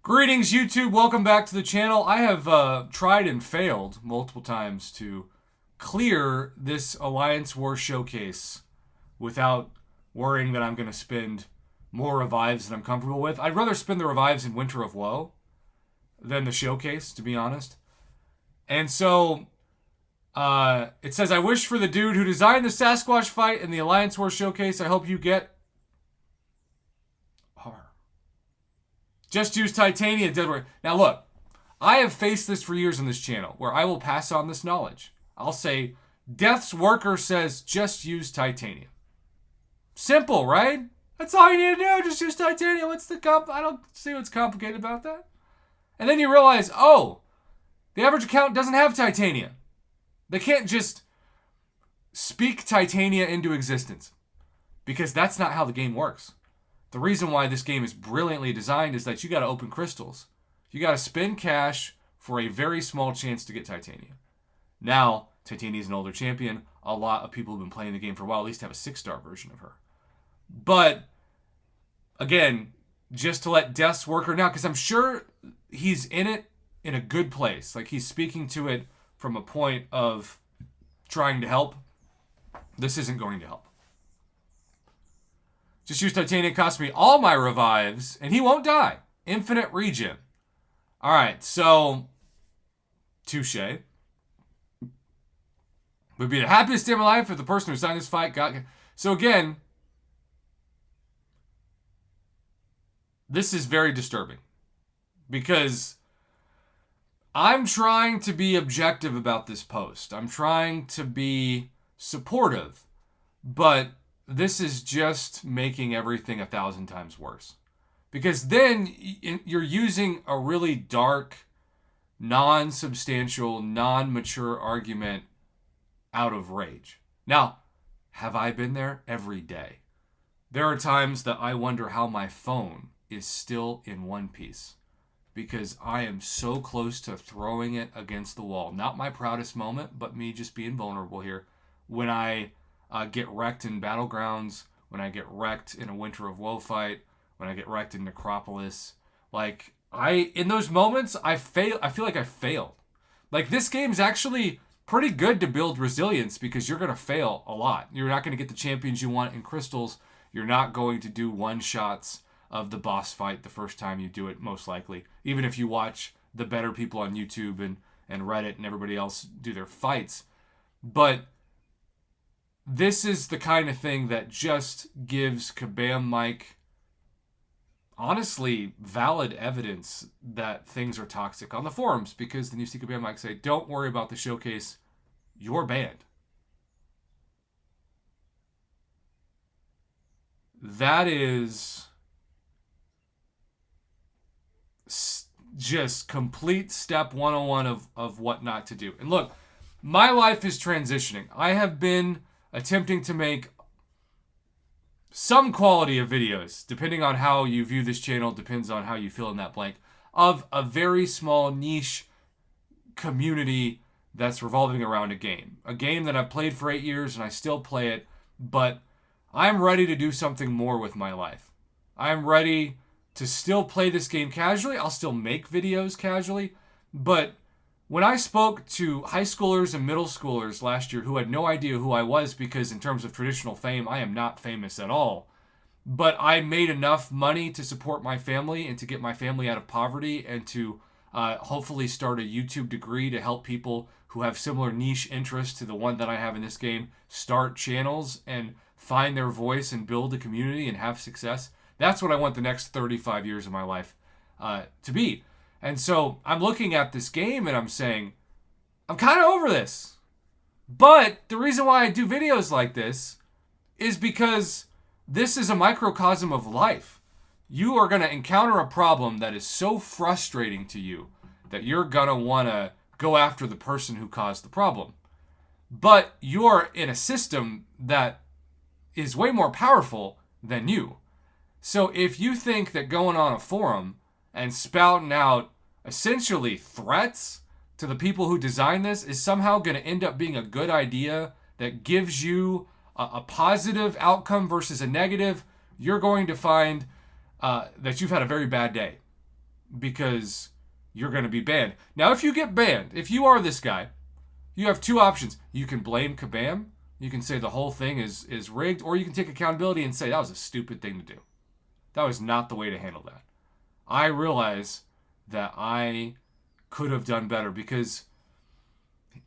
Greetings, YouTube. Welcome back to the channel. I have tried and failed multiple times to clear this Alliance War showcase without worrying that I'm going to spend more revives than I'm comfortable with. I'd rather spend the revives in Winter of Woe than the showcase, to be honest. And so it says, I wish for the dude who designed the Sasquatch fight in the Alliance War showcase. I hope you get Just use titanium, deadwood. Now look, I have faced this for years on this channel where I will pass on this knowledge. I'll say, Death's worker says just use titanium. Simple, right? That's all you need to do. Just use titanium. I don't see what's complicated about that. And then you realize, oh, the average account doesn't have titanium. They can't just speak titania into existence because that's not how the game works. The reason why this game is brilliantly designed is that you got to open crystals. You got to spend cash for a very small chance to get titanium. Now, Titania is an older champion. A lot of people who've been playing the game for a while at least have a 6-star version of her. But, again, just to let Death's worker now, because I'm sure he's in it in a good place. Like, he's speaking to it from a point of trying to help. This isn't going to help. Just use titanium, cost me all my revives, and he won't die. Infinite regen. Alright, so, touche. Would be the happiest day of my life if the person who signed this fight got... So again, this is very disturbing. Because I'm trying to be objective about this post. I'm trying to be supportive. But this is just making everything 1,000 times worse. Because then you're using a really dark, non-substantial, non-mature argument out of rage. Now, have I been there? Every day. There are times that I wonder how my phone is still in one piece. Because I am so close to throwing it against the wall. Not my proudest moment, but me just being vulnerable here. When I get wrecked in Battlegrounds, when I get wrecked in a Winter of Woe fight, when I get wrecked in Necropolis. Like, in those moments, I feel like I failed. Like, this game's actually pretty good to build resilience because you're going to fail a lot. You're not going to get the champions you want in crystals. You're not going to do one-shots of the boss fight the first time you do it, most likely. Even if you watch the better people on YouTube and Reddit and everybody else do their fights. But this is the kind of thing that just gives Kabam Mike, honestly, valid evidence that things are toxic on the forums. Because then you see Kabam Mike say, don't worry about the showcase, you're banned. That is just complete step 101 of what not to do. And look, my life is transitioning. I have been attempting to make some quality of videos, depending on how you view this channel, depends on how you fill in that blank, of a very small niche community that's revolving around a game. A game that I've played for 8 years and I still play it, but I'm ready to do something more with my life. I'm ready to still play this game casually. I'll still make videos casually, but when I spoke to high schoolers and middle schoolers last year who had no idea who I was because in terms of traditional fame, I am not famous at all. But I made enough money to support my family and to get my family out of poverty and to hopefully start a YouTube degree to help people who have similar niche interests to the one that I have in this game start channels and find their voice and build a community and have success. That's what I want the next 35 years of my life to be. And so I'm looking at this game and I'm saying, I'm kind of over this. But the reason why I do videos like this is because this is a microcosm of life. You are going to encounter a problem that is so frustrating to you that you're going to want to go after the person who caused the problem. But you're in a system that is way more powerful than you. So if you think that going on a forum and spouting out essentially threats to the people who designed this is somehow going to end up being a good idea that gives you a positive outcome versus a negative, you're going to find that you've had a very bad day. because you're going to be banned. Now, if you get banned, if you are this guy, you have two options. You can blame Kabam. You can say the whole thing is rigged, or you can take accountability and say that was a stupid thing to do. That was not the way to handle that. I realize that I could have done better, because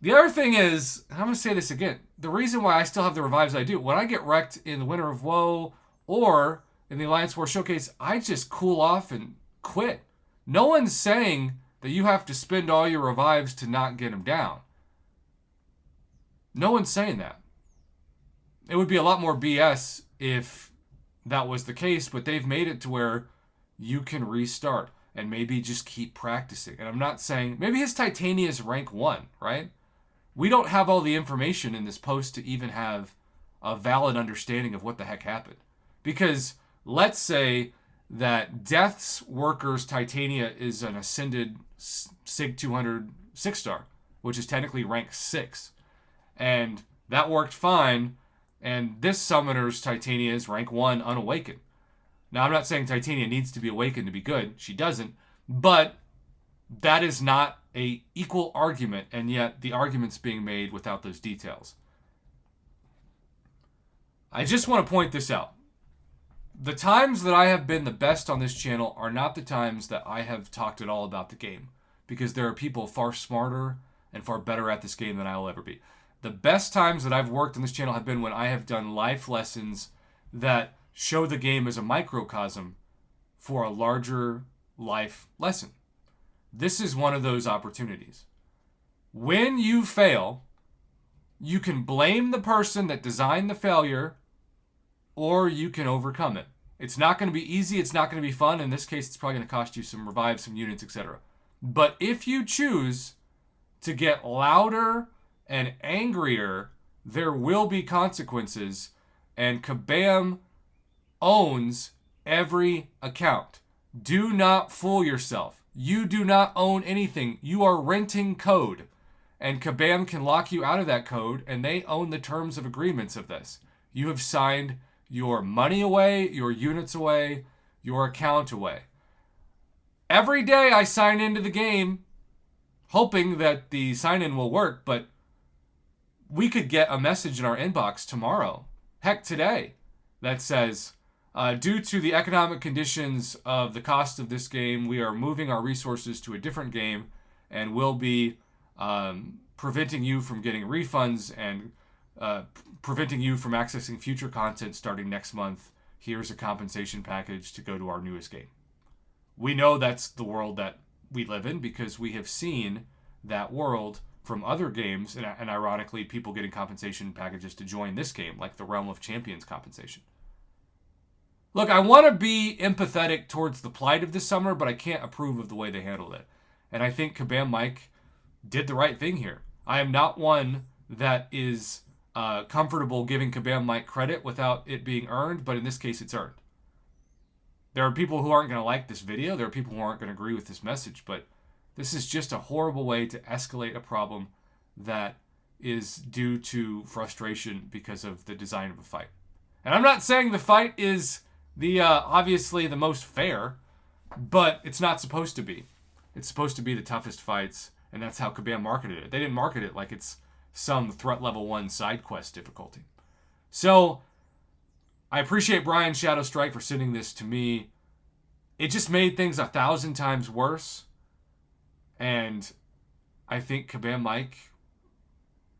the other thing is, I'm going to say this again, the reason why I still have the revives I do, when I get wrecked in the Winter of Woe or in the Alliance War Showcase, I just cool off and quit. No one's saying that you have to spend all your revives to not get them down. No one's saying that. It would be a lot more BS if that was the case, but they've made it to where you can restart and maybe just keep practicing. And I'm not saying, maybe his Titania is rank 1, right? We don't have all the information in this post to even have a valid understanding of what the heck happened. Because let's say that Death's Workers Titania is an Ascended SIG 200 6-star, which is technically rank 6. And that worked fine, and this Summoner's Titania is rank 1 unawakened. Now, I'm not saying Titania needs to be awakened to be good. She doesn't. But that is not a equal argument, and yet the argument's being made without those details. I just want to point this out. The times that I have been the best on this channel are not the times that I have talked at all about the game, because there are people far smarter and far better at this game than I will ever be. The best times that I've worked on this channel have been when I have done life lessons that show the game as a microcosm for a larger life lesson. This is one of those opportunities. When you fail, you can blame the person that designed the failure, or you can overcome it. It's not going to be easy. It's not going to be fun. In this case, it's probably going to cost you some revives, some units, etc. But if you choose to get louder and angrier, there will be consequences, and Kabam owns every account. Do not fool yourself. You do not own anything. You are renting code, and Kabam can lock you out of that code, and they own the terms of agreements of this. You have signed your money away, your units away, your account away. Every day I sign into the game hoping that the sign-in will work, but we could get a message in our inbox tomorrow, heck today, that says, due to the economic conditions of the cost of this game, we are moving our resources to a different game and will be preventing you from getting refunds and preventing you from accessing future content starting next month. Here's a compensation package to go to our newest game. We know that's the world that we live in because we have seen that world from other games, and ironically, people getting compensation packages to join this game, like the Realm of Champions compensation. Look, I want to be empathetic towards the plight of this summer, but I can't approve of the way they handled it. And I think Kabam Mike did the right thing here. I am not one that is comfortable giving Kabam Mike credit without it being earned, but in this case, it's earned. There are people who aren't going to like this video. There are people who aren't going to agree with this message, but this is just a horrible way to escalate a problem that is due to frustration because of the design of a fight. And I'm not saying the fight is the obviously the most fair, but it's not supposed to be. It's supposed to be the toughest fights, and that's how Kabam marketed it. They didn't market it like it's some threat level 1 side quest difficulty. So I appreciate Brian Shadow Strike for sending this to me. It just made things 1,000 times worse. And I think Kabam Mike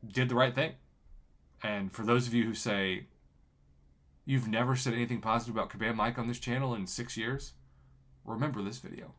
did the right thing. And for those of you who say you've never said anything positive about Kabam Mike on this channel in 6 years, remember this video.